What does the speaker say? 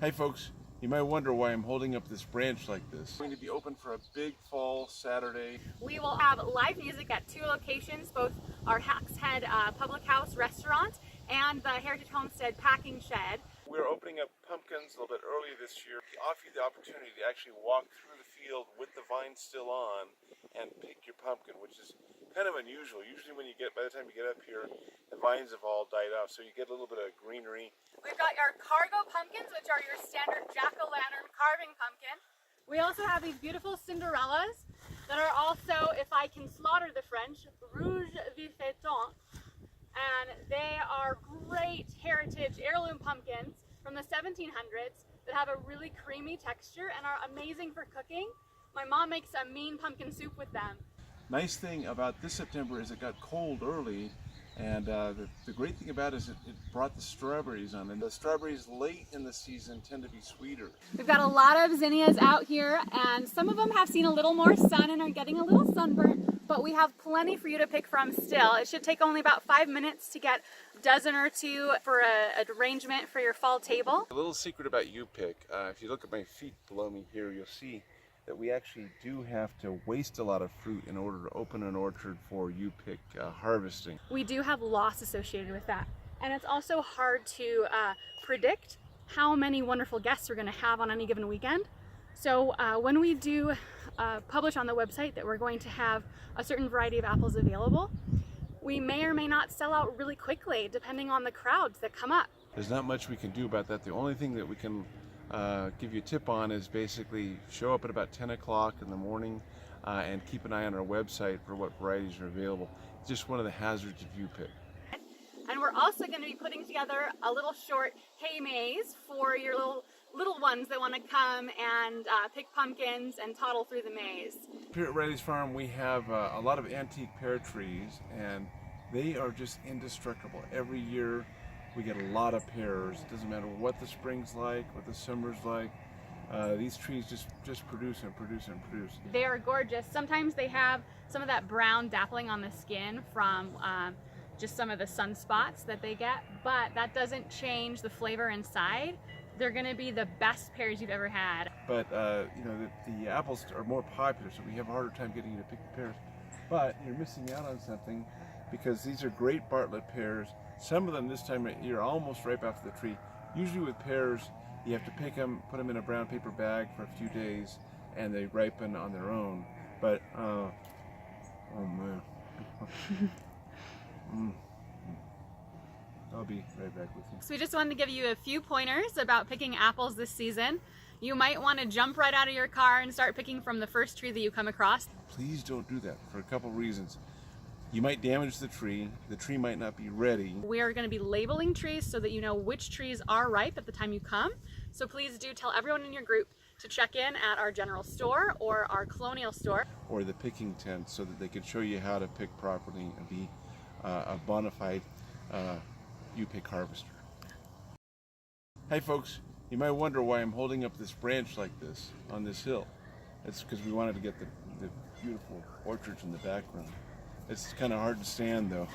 Hey folks, you might wonder why I'm holding up this branch like this. We're going to be open for a big fall Saturday. We will have live music at two locations, both our Hacks Head Public House restaurant and the Heritage Homestead packing shed. We're opening up pumpkins a little bit early this year to offer you the opportunity to actually walk through the field with the vines still on and pick your pumpkin, which is kind of unusual. Usually by the time you get up here, the vines have all died off, so you get a little bit of greenery. We've got our cargo pumpkins, which are your standard jack-o'-lantern carving pumpkin. We also have these beautiful Cinderellas that are also, if I can slaughter the French, rouge vifeton. And they are great heritage heirloom pumpkins from the 1700s that have a really creamy texture and are amazing for cooking. My mom makes a mean pumpkin soup with them. Nice thing about this September is it got cold early, and the great thing about it is it brought the strawberries on, and the strawberries late in the season tend to be sweeter. We've got a lot of zinnias out here, and some of them have seen a little more sun and are getting a little sunburnt, but we have plenty for you to pick from still. It should take only about 5 minutes to get a dozen or two for an arrangement for your fall table. A little secret about U-Pick, if you look at my feet below me here, you'll see that we actually do have to waste a lot of fruit in order to open an orchard for U-Pick harvesting. We do have loss associated with that, and it's also hard to predict how many wonderful guests we're going to have on any given weekend. So when we do publish on the website that we're going to have a certain variety of apples available, we may or may not sell out really quickly depending on the crowds that come up. There's not much we can do about that. The only thing that we can give you a tip on is basically show up at about 10 o'clock in the morning and keep an eye on our website for what varieties are available. It's just one of the hazards of U-Pick. And we're also going to be putting together a little short hay maze for your little ones that want to come and pick pumpkins and toddle through the maze. Here at Riley's Farm we have a lot of antique pear trees, and they are just indestructible. Every year we get a lot of pears. It doesn't matter what the spring's like, what the summer's like. These trees just produce and produce and produce. They are gorgeous. Sometimes they have some of that brown dappling on the skin from just some of the sunspots that they get, but that doesn't change the flavor inside. They're going to be the best pears you've ever had. But you know, the apples are more popular, so we have a harder time getting you to pick the pears. But you're missing out on something, because these are great Bartlett pears. Some of them this time of year are almost ripe off the tree. Usually with pears, you have to pick them, put them in a brown paper bag for a few days, and they ripen on their own. But, oh man. I'll be right back with you. So we just wanted to give you a few pointers about picking apples this season. You might want to jump right out of your car and start picking from the first tree that you come across. Please don't do that for a couple reasons. You might damage the tree might not be ready. We are going to be labeling trees so that you know which trees are ripe at the time you come. So please do tell everyone in your group to check in at our general store or our colonial store. Or the picking tent, so that they can show you how to pick properly and be a bona fide U-Pick harvester. Hey folks, you might wonder why I'm holding up this branch like this on this hill. It's because we wanted to get the beautiful orchards in the background. It's kind of hard to stand though.